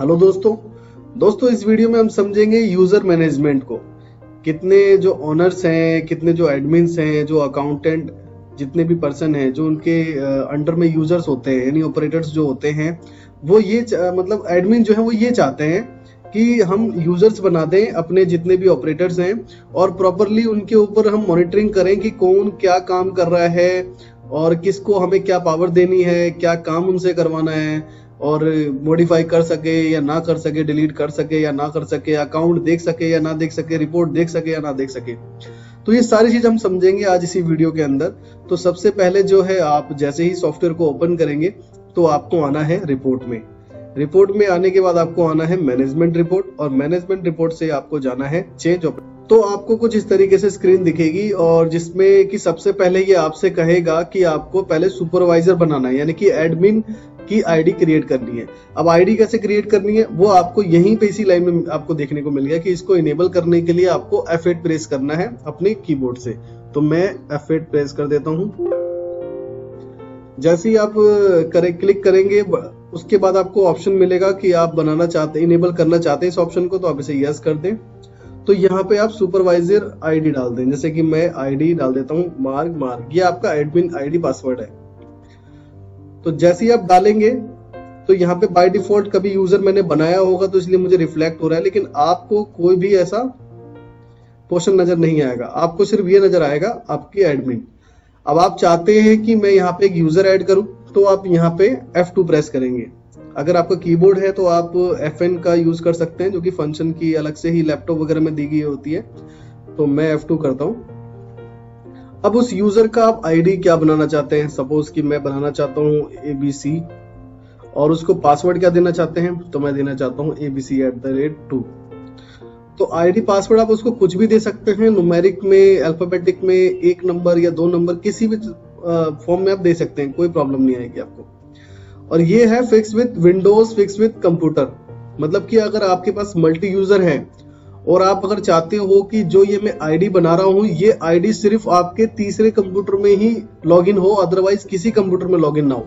Hello दोस्तों इस video में हम समझेंगे यूजर मैनेजमेंट को। कितने जो ओनर्स हैं, कितने जो एडमिन्स हैं, जो अकाउंटेंट, जितने भी पर्सन हैं जो उनके अंडर में यूजर्स होते हैं यानी ऑपरेटर्स जो होते हैं, वो ये मतलब एडमिन जो है वो ये चाहते हैं कि हम यूजर्स बना दें अपने जितने भी ऑपरेटर्स हैं और प्रॉपरली उनके ऊपर हम मॉनिटरिंग करें कि कौन क्या काम कर रहा है और किसको हमें क्या पावर देनी है, क्या काम उनसे करवाना है और मॉडिफाई कर सके या ना कर सके, डिलीट कर सके या ना कर सके, अकाउंट देख सके या ना देख सके, रिपोर्ट देख सके या ना देख सके। तो ये सारी चीज हम समझेंगे आज इसी वीडियो के अंदर। तो सबसे पहले जो है, आप जैसे ही सॉफ्टवेयर को ओपन करेंगे तो आपको आना है रिपोर्ट में। रिपोर्ट में आने के बाद आपको आना है मैनेजमेंट रिपोर्ट और मैनेजमेंट रिपोर्ट से आपको जाना है चेंज ऑपरेशन। तो आपको कुछ इस तरीके से स्क्रीन दिखेगी और जिसमें कि सबसे पहले ये आपसे कहेगा कि आपको पहले सुपरवाइजर बनाना है यानी कि एडमिन की आईडी क्रिएट करनी है। अब आईडी कैसे क्रिएट करनी है वो आपको यहीं पे इसी लाइन में आपको देखने को मिल गया कि इसको इनेबल करने के लिए आपको F8 प्रेस करना है अपने कीबोर्ड से। तो मैं F8 प्रेस कर देता हूं। जैसे ही आप क्लिक करेंगे उसके बाद आपको ऑप्शन मिलेगा कि आप बनाना चाहते, इनेबल करना चाहते हैं इस ऑप्शन को, तो आप इसे यस कर दें। तो यहाँ पे आप सुपरवाइजर आईडी डाल दें, जैसे कि मैं आईडी डाल देता हूँ मार्क, ये आपका एडमिन आईडी पासवर्ड है। तो जैसे ही आप डालेंगे तो यहाँ पे बाय डिफॉल्ट कभी यूजर मैंने बनाया होगा तो इसलिए मुझे रिफ्लेक्ट हो रहा है, लेकिन आपको कोई भी ऐसा पोर्शन नजर नहीं आएगा, आपको सिर्फ ये नजर आएगा आपके एडमिन। अब आप चाहते हैं कि मैं यहाँ पे एक यूजर ऐड करूं तो आप यहाँ पे F2 प्रेस करेंगे। अगर आपका कीबोर्ड है तो आप FN का यूज कर सकते हैं, जो कि फंक्शन की अलग से ही लैपटॉप वगैरह में दी गई होती है। तो मैं F2 करता हूं। अब उस यूजर का आप आईडी क्या बनाना चाहते हैं, सपोज कि मैं बनाना चाहता हूं ABC और उसको पासवर्ड क्या देना चाहते हैं, तो मैं देना चाहता हूं ABC@2। तो आईडी पासवर्ड आप उसको कुछ भी दे सकते हैं, न्यूमेरिक में, अल्फाबेटिक में, 1 नंबर या 2 नंबर, किसी भी फॉर्म में आप दे सकते हैं, कोई प्रॉब्लम नहीं आएगी आपको। और ये है fix with Windows, fix with computer, मतलब कि अगर आपके पास मल्टी यूजर है और आप अगर चाहते हो कि जो ये मैं आईडी बना रहा हूं ये आईडी सिर्फ आपके तीसरे कंप्यूटर में ही लॉगिन हो, अदरवाइज किसी कंप्यूटर में लॉगिन ना हो।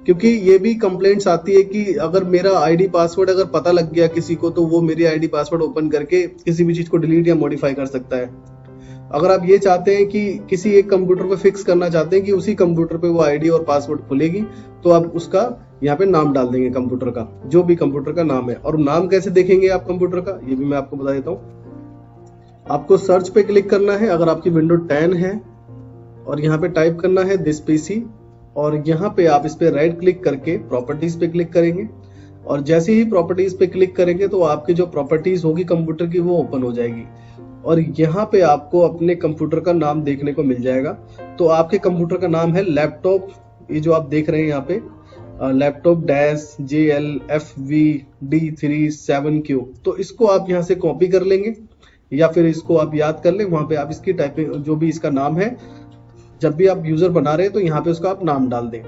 क्योंकि ये भी कंप्लेंट्स आती है कि अगर मेरा आईडी पासवर्ड अगर पता लग गया किसी को तो वो मेरी आईडी पासवर्ड ओपन करके किसी भी चीज को डिलीट या मॉडिफाई कर सकता है। अगर आप ये चाहते हैं कि किसी एक कंप्यूटर पे फिक्स करना चाहते हैं कि उसी कंप्यूटर पे वो आईडी और पासवर्ड खुलेगी, तो आप उसका यहाँ पे नाम डाल देंगे कंप्यूटर का, जो भी कंप्यूटर का नाम है। और नाम कैसे देखेंगे आप कंप्यूटर का, ये भी मैं आपको बता देता हूँ। आपको सर्च पे क्लिक करना है अगर आपकी विंडो 10 है और यहाँ पे टाइप करना है दिस पीसी और यहाँ पे आप इस पे राइट क्लिक करके प्रॉपर्टीज पे क्लिक करेंगे और जैसे ही प्रॉपर्टीज पे क्लिक करेंगे तो आपकी जो प्रॉपर्टीज होगी कंप्यूटर की वो ओपन हो जाएगी और यहाँ पे आपको अपने कंप्यूटर का नाम देखने को मिल जाएगा। तो आपके कंप्यूटर का नाम है लैपटॉप, ये जो आप देख रहे हैं यहाँ पे लैपटॉप -JLFVD37Q। तो इसको आप यहाँ से कॉपी कर लेंगे या फिर इसको आप याद कर लें, वहां पे आप इसकी टाइपिंग जो भी इसका नाम है, जब भी आप यूजर बना रहे हैं तो यहाँ पे उसका आप नाम डाल दें।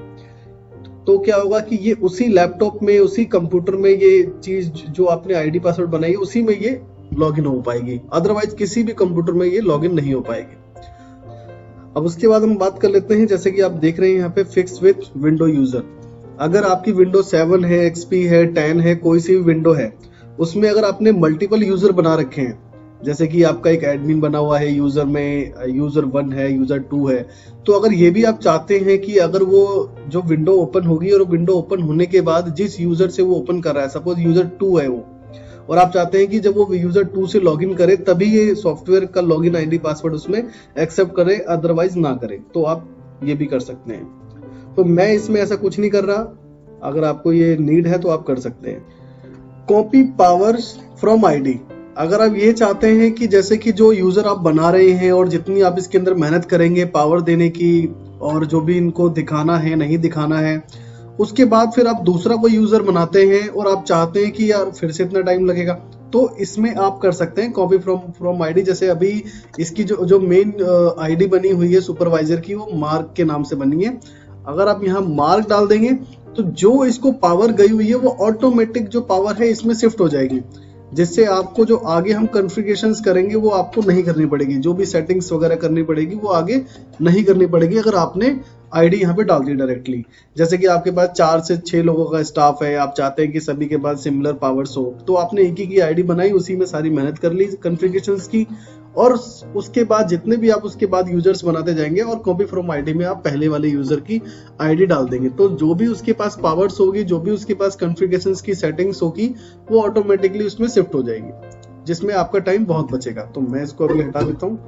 तो क्या होगा कि ये उसी लैपटॉप में, उसी कंप्यूटर में ये चीज जो आपने आईडी पासवर्ड बनाई है उसी में ये लॉगिन हो पाएगी, अदरवाइज किसी भी कंप्यूटर में ये लॉगिन नहीं हो पाएगी। अब उसके बाद हम बात कर लेते हैं, जैसे कि आप देख रहे हैं यहाँ पे फिक्स विद विंडो यूजर। अगर आपकी विंडो 7 है, XP है, 10 है, कोई सी भी विंडो है, उसमें अगर आपने मल्टीपल यूजर बना रखे हैं, जैसे कि आपका एक एडमिन बना हुआ है यूजर में, यूजर 1 है, यूजर 2 है, तो अगर ये भी आप चाहते हैं कि अगर वो जो विंडो ओपन होगी और विंडो ओपन होने के बाद जिस यूजर से वो ओपन कर रहा है, सपोज यूजर 2 है वो, और आप चाहते हैं कि जब वो यूजर 2 से लॉगिन करे तभी ये सॉफ्टवेयर का लॉगिन आईडी पासवर्ड उसमें एक्सेप्ट करे, अदरवाइज ना करे, तो आप ये भी कर सकते हैं। तो मैं इसमें ऐसा कुछ नहीं कर रहा, अगर आपको ये नीड है तो आप कर सकते हैं। कॉपी पावर्स फ्रॉम आईडी, अगर आप ये चाहते हैं कि जैसे कि जो यूजर आप बना रहे हैं और जितनी आप इसके अंदर मेहनत करेंगे पावर देने की और जो भी इनको दिखाना है नहीं दिखाना है, उसके बाद फिर आप दूसरा कोई यूजर बनाते हैं और आप चाहते हैं कि यार फिर से इतना टाइम लगेगा, तो इसमें आप कर सकते हैं कॉपी फ्रॉम आईडी। जैसे अभी इसकी जो मेन आईडी बनी हुई है सुपरवाइजर की, वो मार्क के नाम से बनी है। अगर आप यहाँ मार्क डाल देंगे तो जो इसको पावर गई हुई है वो ऑटोमेटिक जो पावर है इसमें शिफ्ट हो जाएगी। जिससे आपको जो आगे हम कॉन्फ़िगरेशंस करेंगे वो आपको नहीं करनी पड़ेगी, जो भी सेटिंग्स वगैरह करनी पड़ेगी वो आगे नहीं करनी पड़ेगी अगर आपने आईडी यहाँ पे डाल दी डायरेक्टली। जैसे कि आपके पास 4 से 6 लोगों का स्टाफ है, आप चाहते हैं कि सभी के पास सिमिलर पावर्स हो, तो आपने एक ही की आईडी बनाई, उसी में सारी मेहनत कर ली कॉन्फ़िगरेशंस की, और उसके बाद जितने भी आप उसके बाद यूजर्स बनाते जाएंगे और कॉपी फ्रॉम आईडी में आप पहले वाले यूजर की आईडी डाल देंगे, तो जो भी उसके पास पावर्स होगी, जो भी उसके पास कॉन्फ़िगरेशंस की सेटिंग्स होगी, वो ऑटोमेटिकली उसमें शिफ्ट हो जाएगी, जिसमें आपका टाइम बहुत बचेगा। तो मैं इसको अभी हटा देता हूँ।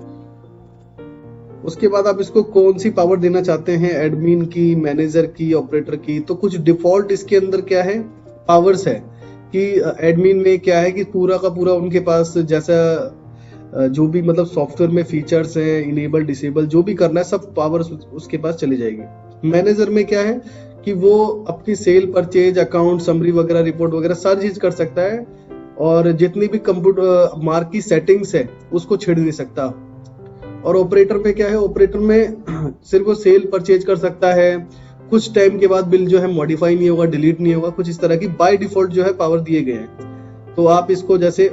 उसके बाद आप इसको कौन सी पावर देना चाहते हैं, एडमिन की, मैनेजर की, ऑपरेटर की, तो कुछ डिफॉल्ट इसके अंदर क्या है, पावर्स है कि एडमिन में क्या है कि पूरा का पूरा उनके पास जैसा जो भी मतलब सॉफ्टवेयर में फीचर्स हैं, इनेबल डिसेबल जो भी करना है सब पावर उसके पास चली जाएगी। मैनेजर में क्या है कि वो अपनी सेल, परचेज, अकाउंट, समरी वगैरह, रिपोर्ट वगैरह सारी चीज कर सकता है, और जितनी भी कंप्यूटर मार्क की सेटिंग्स है उसको छेड़ नहीं सकता। और ऑपरेटर में क्या है, ऑपरेटर में सिर्फ वो सेल परचेज कर सकता है, कुछ टाइम के बाद बिल जो है मॉडिफाई नहीं होगा, डिलीट नहीं होगा, कुछ इस तरह की बाय डिफॉल्ट जो है पावर दिए गए हैं। तो आप इसको जैसे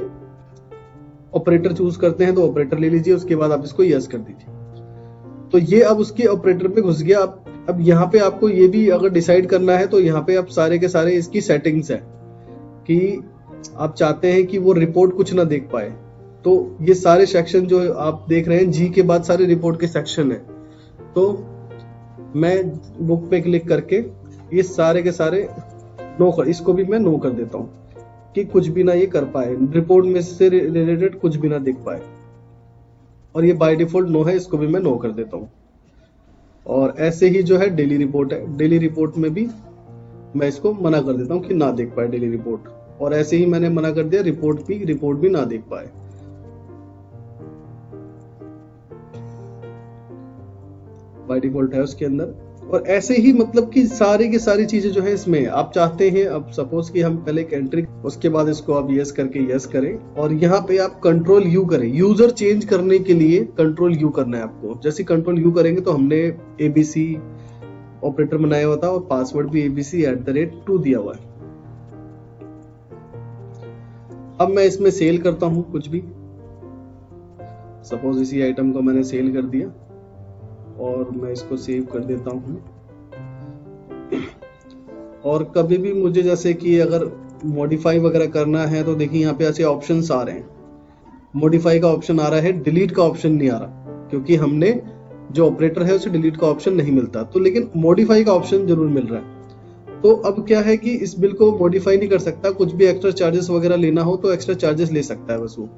ऑपरेटर चूज करते हैं तो ऑपरेटर ले लीजिए, उसके बाद आप इसको यस कर दीजिए। तो ये अब उसके ऑपरेटर में घुस गया। अब यहाँ पे आपको ये भी अगर डिसाइड करना है तो यहाँ पे आप सारे के सारे इसकी सेटिंग्स है कि आप चाहते हैं कि वो रिपोर्ट कुछ ना देख पाए, तो ये सारे सेक्शन जो आप देख रहे हैं जी के बाद सारे रिपोर्ट के सेक्शन है। तो मैं बुक पे क्लिक करके ये सारे के सारे नो कर, इसको भी मैं नो कर देता हूँ कि कुछ भी ना ये कर पाए, रिपोर्ट में से रिलेटेड कुछ भी ना देख पाए, और ये बाय डिफॉल्ट नो है, इसको भी मैं नो कर देता हूँ। और ऐसे ही जो है डेली रिपोर्ट है, डेली रिपोर्ट में भी मैं इसको मना कर देता हूँ कि ना देख पाए डेली रिपोर्ट, और ऐसे ही मैंने मना कर दिया रिपोर्ट भी ना देख पाए। बाय डिफॉल्ट है उसके अंदर। और ऐसे ही मतलब कि सारी की सारी चीजें जो है इसमें आप चाहते हैं, अब सपोज कि हम पहले एक एंट्री, उसके बाद इसको आप यस करके यस करें, और यहाँ पे आप कंट्रोल यू करें। यूजर चेंज करने के लिए कंट्रोल यू करना है आपको। जैसे कंट्रोल यू करेंगे तो हमने एबीसी ऑपरेटर बनाया हुआ था और पासवर्ड भी abc@2 दिया हुआ है। अब मैं इसमें सेल करता हूं कुछ भी, सपोज इसी आइटम को मैंने सेल कर दिया और मैं इसको सेव कर देता हूं। और कभी भी मुझे जैसे कि अगर मॉडिफाई वगैरह करना है तो देखिए यहाँ पे ऐसे ऑप्शंस आ रहे हैं। मॉडिफाई का ऑप्शन आ रहा है, डिलीट का ऑप्शन नहीं आ रहा, क्योंकि हमने जो ऑपरेटर है उसे डिलीट का ऑप्शन नहीं मिलता, तो लेकिन मॉडिफाई का ऑप्शन जरूर मिल रहा है। तो अब क्या है कि इस बिल को मॉडिफाई नहीं कर सकता, कुछ भी एक्स्ट्रा चार्जेस वगैरह लेना हो तो एक्स्ट्रा चार्जेस ले सकता है बस वो।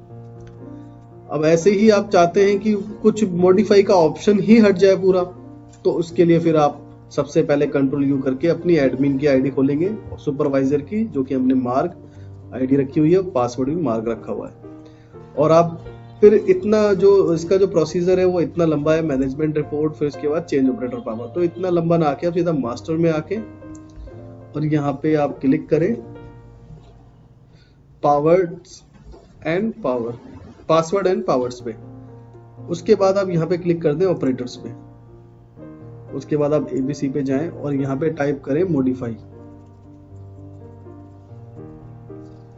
अब ऐसे ही आप चाहते हैं कि कुछ मॉडिफाई का ऑप्शन ही हट जाए पूरा, तो उसके लिए फिर आप सबसे पहले कंट्रोल यू करके अपनी एडमिन की आईडी खोलेंगे, सुपरवाइजर की, जो कि हमने मार्क आईडी रखी हुई है, पासवर्ड भी मार्क रखा हुआ है। और आप फिर इतना जो इसका जो प्रोसीजर है वो इतना लंबा है, मैनेजमेंट रिपोर्ट, फिर उसके बाद चेंज ऑपरेटर पावर, तो इतना लंबा ना आके आप सीधा मास्टर में आके और यहाँ पे आप क्लिक करें पासवर्ड एंड पावर्स पे। उसके बाद आप यहाँ पे क्लिक कर दें ऑपरेटर्स पे। उसके बाद आप एबीसी पे जाएं और यहाँ पे टाइप करें मॉडिफाई।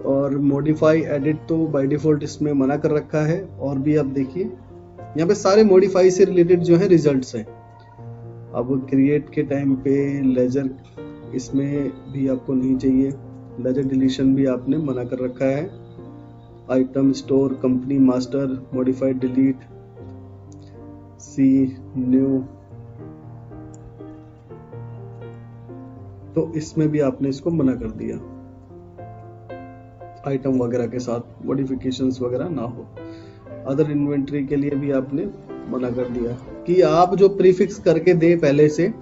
और मॉडिफाई एडिट तो बाय डिफॉल्ट इसमें मना कर रखा है। और भी आप देखिए यहाँ पे सारे मॉडिफाई से रिलेटेड जो है रिजल्ट्स हैं। अब क्रिएट के टाइम पे लेजर इसमें भी आपको नहीं चाहिए, लेजर डिलीशन भी आपने मना कर रखा है। Item store, company master, modified delete, see new, तो इसमें भी आपने इसको मना कर दिया। आइटम वगैरह के साथ मॉडिफिकेशंस वगैरह ना हो। अदर इन्वेंट्री के लिए भी आपने मना कर दिया कि आप जो प्रीफिक्स करके दे पहले से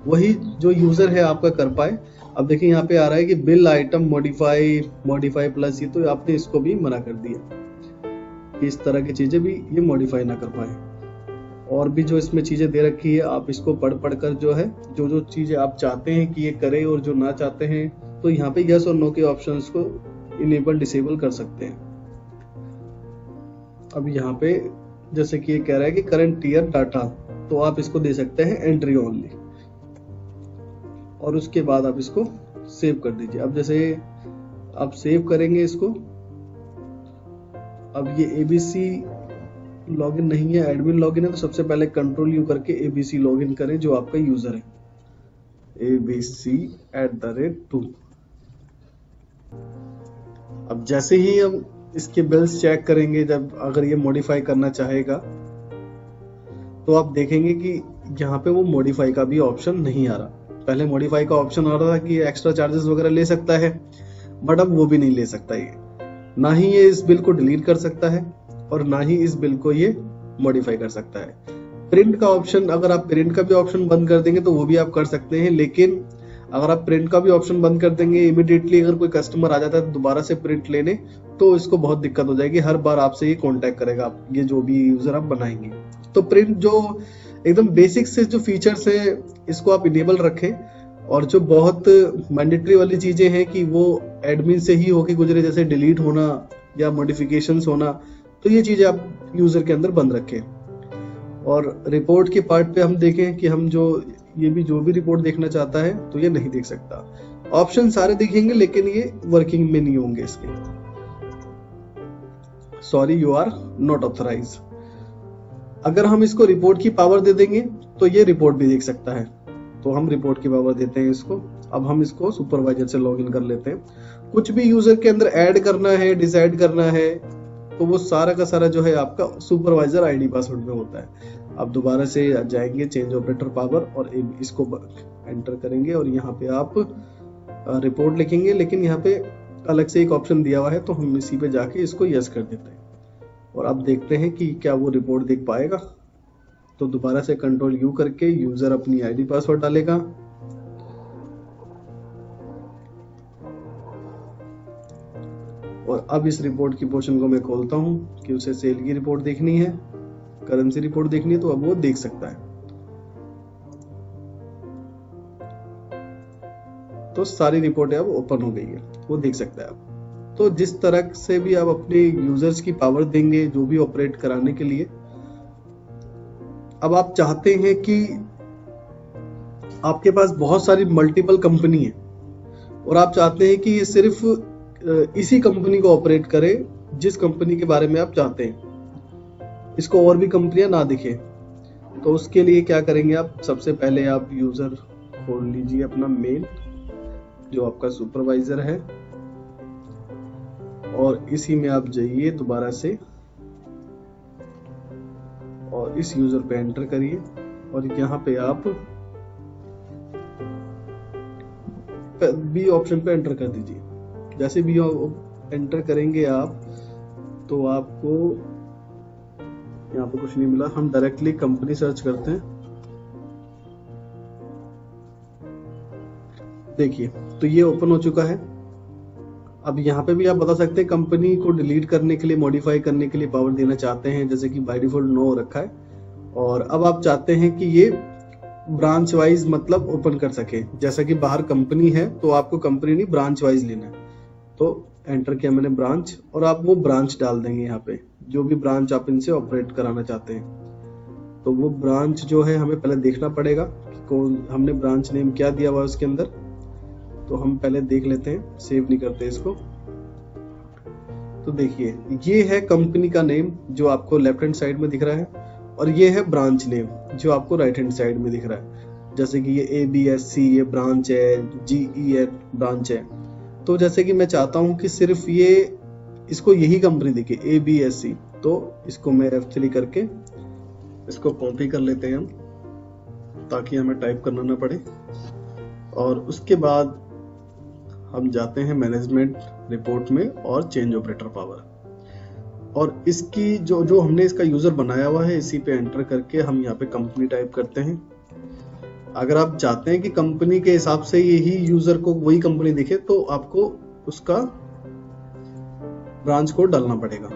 वही जो यूजर है आपका कर पाए। अब देखिए यहाँ पे आ रहा है कि बिल आइटम मॉडिफाई प्लस, ये तो आपने इसको भी मना कर दिया कि इस तरह की चीजें भी ये मॉडिफाई ना कर पाए। और भी जो इसमें चीजें दे रखी है आप इसको पढ़ कर जो है जो जो चीजें आप चाहते हैं कि ये करे और जो ना चाहते हैं तो यहाँ पे यस और नो के ऑप्शंस को इनेबल डिसेबल कर सकते हैं। अब यहाँ पे जैसे कि ये कह रहा है कि करंट ईयर डाटा, तो आप इसको दे सकते हैं एंट्री ओनली और उसके बाद आप इसको सेव कर दीजिए। अब जैसे आप सेव करेंगे इसको अब ये ABC लॉगिन नहीं है, एडमिन लॉगिन है, तो सबसे पहले कंट्रोल यू करके ABC लॉगिन करें जो आपका यूजर है, abc@2। अब जैसे ही हम इसके बिल्स चेक करेंगे, जब अगर ये मॉडिफाई करना चाहेगा तो आप देखेंगे कि यहाँ पे वो मॉडिफाई का भी ऑप्शन नहीं आ रहा। पहले मॉडिफाई का ऑप्शन आ रहा था कि एक्स्ट्रा चार्जेस वगैरह ले सकता है, बट अब वो भी नहीं ले सकता। ये ना ही ये इस बिल को डिलीट कर सकता है और ना ही इस बिल को ये मॉडिफाई कर सकता है। प्रिंट का ऑप्शन, अगर आप प्रिंट का भी ऑप्शन बंद कर देंगे तो वो भी आप कर सकते हैं, लेकिन अगर आप प्रिंट का भी ऑप्शन बंद कर देंगे, इमीडिएटली अगर कोई कस्टमर आ जाता है दोबारा से प्रिंट लेने, तो इसको बहुत दिक्कत हो जाएगी। हर बार आपसे ये कांटेक्ट करेगा, आप ये जो भी यूजर आप बनाएंगे। तो प्रिंट जो एकदम बेसिक से जो फीचर्स है इसको आप इनेबल रखें, और जो बहुत मैंडेटरी वाली चीजें हैं कि वो एडमिन से ही होके गुजरे, जैसे डिलीट होना या मॉडिफिकेशंस होना, तो ये चीजें आप यूजर के अंदर बंद रखें। और रिपोर्ट के पार्ट पे हम देखें कि हम जो भी रिपोर्ट देखना चाहता है तो ये नहीं देख सकता। ऑप्शन सारे दिखेंगे लेकिन ये वर्किंग में नहीं होंगे इसके। Sorry, you are not authorise. अगर हम इसको रिपोर्ट की पावर दे देंगे तो ये रिपोर्ट भी देख सकता है, तो हम रिपोर्ट की पावर देते हैं इसको। अब हम इसको सुपरवाइजर से लॉगिन कर लेते हैं। कुछ भी यूजर के अंदर ऐड करना है, डिसाइड करना है, तो वो सारा का सारा जो है आपका सुपरवाइजर आईडी पासवर्ड में होता है। आप दोबारा से जाएंगे चेंज ऑपरेटर पावर और इसको एंटर करेंगे और यहाँ पे आप रिपोर्ट लिखेंगे, लेकिन यहाँ पे अलग से एक ऑप्शन दिया हुआ है, तो हम इसी पे जाके इसको यस कर देते हैं और अब देखते हैं कि क्या वो रिपोर्ट देख पाएगा। तो दोबारा से कंट्रोल यू करके यूजर अपनी आईडी पासवर्ड डालेगा और अब इस रिपोर्ट की पोर्शन को मैं खोलता हूं कि उसे सेल की रिपोर्ट देखनी है, करेंसी रिपोर्ट देखनी है, तो अब वो देख सकता है। तो सारी रिपोर्टें अब ओपन हो गई है, वो देख सकता है अब। तो जिस तरह से भी आप अपने यूजर्स की पावर देंगे जो भी ऑपरेट कराने के लिए, अब आप चाहते हैं कि आपके पास बहुत सारी मल्टीपल कंपनी है और आप चाहते हैं कि ये सिर्फ इसी कंपनी को ऑपरेट करे जिस कंपनी के बारे में आप चाहते हैं, इसको और भी कंपनियां ना दिखे। तो उसके लिए क्या करेंगे आप, सबसे पहले आप यूजर खोल लीजिए अपना मेल जो आपका सुपरवाइजर है और इसी में आप जाइए दोबारा से और इस यूजर पे एंटर करिए और यहाँ पे आप बी ऑप्शन पे एंटर कर दीजिए। जैसे भी एंटर करेंगे आप तो आपको यहाँ पे कुछ नहीं मिला, हम डायरेक्टली कंपनी सर्च करते हैं। देखिए तो ये ओपन हो चुका है। अब यहाँ पे भी आप बता सकते हैं कंपनी को डिलीट करने के लिए, मॉडिफाई करने के लिए पावर देना चाहते हैं, जैसे कि बाय डिफॉल्ट नो रखा है। और अब आप चाहते हैं कि ये ब्रांच वाइज मतलब ओपन कर सके, जैसा कि बाहर कंपनी है तो आपको कंपनी नहीं ब्रांच वाइज लेना है। तो एंटर किया मैंने ब्रांच और आप वो ब्रांच डाल देंगे यहाँ पे, जो भी ब्रांच आप इनसे ऑपरेट कराना चाहते हैं। तो वो ब्रांच जो है हमें पहले देखना पड़ेगा कि कौन, हमने ब्रांच नेम क्या दिया हुआ है उसके अंदर, तो हम पहले देख लेते हैं, सेव नहीं करते इसको। तो देखिए ये है कंपनी का नेम जो आपको लेफ्ट हैंड साइड में दिख रहा है और ये है ब्रांच नेम जो आपको राइट हैंड साइड में दिख रहा है। जैसे कि ये ABSC ये ब्रांच है, GEN ब्रांच है। तो जैसे कि मैं चाहता हूं कि सिर्फ ये इसको यही कंपनी दिखे ABSC, तो इसको मैं F3 करके इसको कॉपी कर लेते हैं हम, ताकि हमें टाइप करना ना पड़े। और उसके बाद हम जाते हैं मैनेजमेंट रिपोर्ट में और चेंज ऑपरेटर पावर, और इसकी जो हमने इसका यूजर बनाया हुआ है इसी पे एंटर करके हम यहाँ पे कंपनी टाइप करते हैं। अगर आप चाहते हैं कि कंपनी के हिसाब से यही यूजर को वही कंपनी दिखे तो आपको उसका ब्रांच कोड डालना पड़ेगा।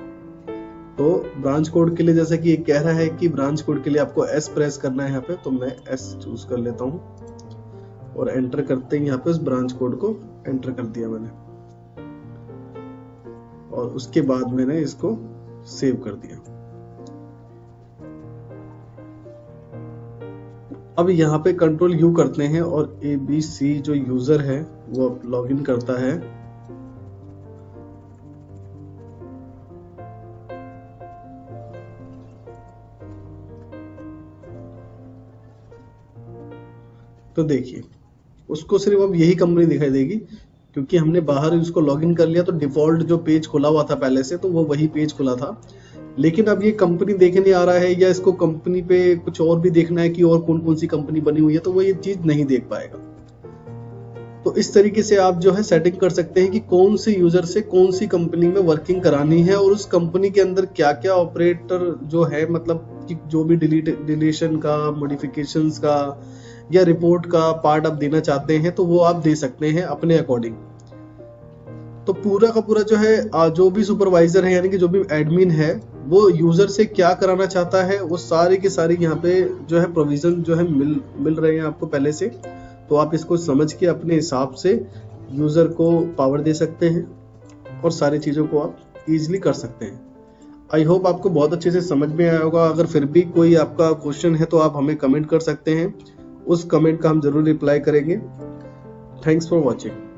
तो ब्रांच कोड के लिए जैसे कि ये कह रहा है कि ब्रांच कोड के लिए आपको S प्रेस करना है यहाँ पे, तो मैं S चूज कर लेता हूँ और एंटर करते ही यहाँ पे उस ब्रांच कोड को एंटर कर दिया मैंने और उसके बाद मैंने इसको सेव कर दिया। अब यहाँ पे कंट्रोल U करते हैं और ABC जो यूजर है वो लॉगिन करता है तो देखिए उसको सिर्फ अब यही कंपनी दिखाई देगी, क्योंकि हमने बाहर उसको लॉगिन कर लिया तो डिफॉल्ट जो पेज खुला हुआ था पहले से, तो वो वही पेज खुला था। लेकिन अब ये कंपनी देखने आ रहा है या इसको कंपनी पे कुछ और भी देखना है कि और कौन कौन सी कंपनी बनी हुई है, तो वो ये चीज नहीं देख पाएगा। तो इस तरीके से आप जो है सेटिंग कर सकते हैं कि कौन सी यूजर से कौन सी कंपनी में वर्किंग करानी है और उस कंपनी के अंदर क्या क्या ऑपरेटर जो है, मतलब कि जो भी डिलीशन का, मॉडिफिकेशंस का या रिपोर्ट का पार्ट आप देना चाहते हैं तो वो आप दे सकते हैं अपने अकॉर्डिंग। तो पूरा का पूरा जो है जो भी सुपरवाइजर है यानी कि जो भी एडमिन है वो यूजर से क्या कराना चाहता है वो सारी की सारी यहाँ पे जो है प्रोविजन जो है मिल रहे हैं आपको पहले से। तो आप इसको समझ के अपने हिसाब से यूजर को पावर दे सकते हैं और सारी चीजों को आप इजीली कर सकते हैं। आई होप आपको बहुत अच्छे से समझ में आया होगा। अगर फिर भी कोई आपका क्वेश्चन है तो आप हमें कमेंट कर सकते हैं, उस कमेंट का हम जरूर रिप्लाई करेंगे। Thanks for watching.